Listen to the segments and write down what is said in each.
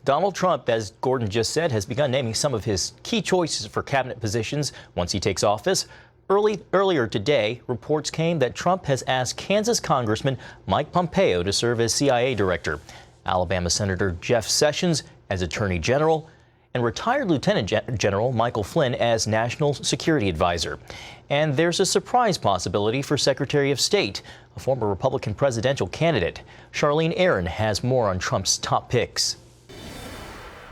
Donald Trump, as Gordon just said, has begun naming some of his key choices for cabinet positions once he takes office. Earlier today, reports came that Trump has asked Kansas Congressman Mike Pompeo to serve as CIA director, Alabama Senator Jeff Sessions as Attorney General, and retired Lieutenant General Michael Flynn as National Security Advisor. And there's a surprise possibility for Secretary of State, a former Republican presidential candidate. Charlene Aaron has more on Trump's top picks.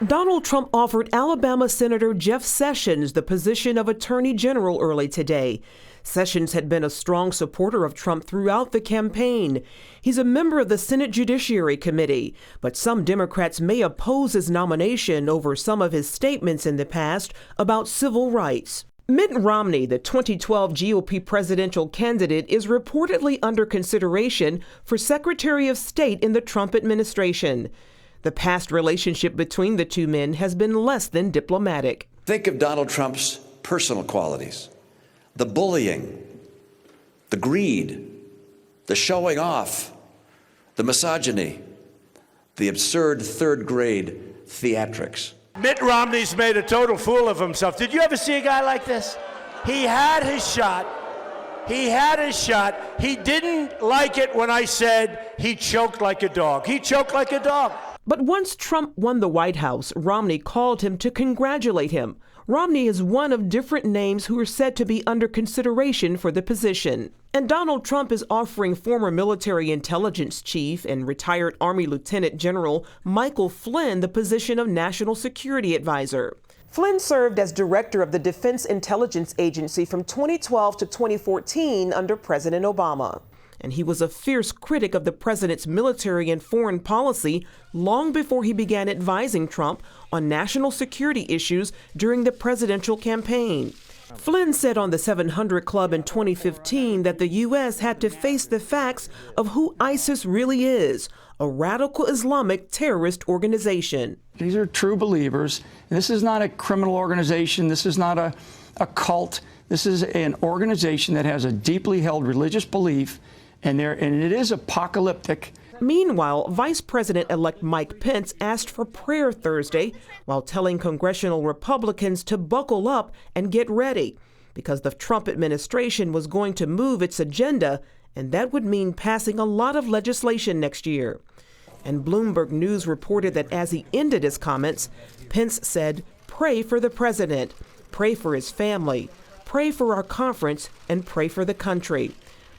Donald Trump offered Alabama Senator Jeff Sessions the position of Attorney General early today. Sessions had been a strong supporter of Trump throughout the campaign. He's a member of the Senate Judiciary Committee, but some Democrats may oppose his nomination over some of his statements in the past about civil rights. Mitt Romney, the 2012 GOP presidential candidate, is reportedly under consideration for Secretary of State in the Trump administration. The past relationship between the two men has been less than diplomatic. Think of Donald Trump's personal qualities: the bullying, the greed, the showing off, the misogyny, the absurd third-grade theatrics. Mitt Romney's made a total fool of himself. Did you ever see a guy like this? He had his shot. He had his shot. He didn't like it when I said he choked like a dog. He choked like a dog. But once Trump won the White House, Romney called him to congratulate him. Romney is one of different names who are said to be under consideration for the position. And Donald Trump is offering former military intelligence chief and retired Army Lieutenant General Michael Flynn the position of National Security Advisor. Flynn served as director of the Defense Intelligence Agency from 2012 to 2014 under President Obama. And he was a fierce critic of the president's military and foreign policy long before he began advising Trump on national security issues during the presidential campaign. Flynn said on the 700 Club in 2015 that the U.S. had to face the facts of who ISIS really is, a radical Islamic terrorist organization. These are true believers. This is not a criminal organization. This is not a cult. This is an organization that has a deeply held religious belief, and it is apocalyptic. Meanwhile, Vice President-elect Mike Pence asked for prayer Thursday while telling congressional Republicans to buckle up and get ready because the Trump administration was going to move its agenda, and that would mean passing a lot of legislation next year. And Bloomberg News reported that as he ended his comments, Pence said, "Pray for the president, pray for his family, pray for our conference, and pray for the country."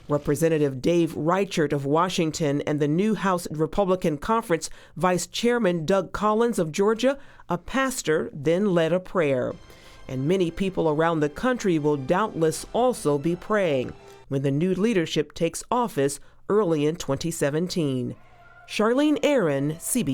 Representative Dave Reichert of Washington and the new House Republican Conference Vice Chairman Doug Collins of Georgia, a pastor, then led a prayer. And many people around the country will doubtless also be praying when the new leadership takes office early in 2017. Charlene Aaron, CBS.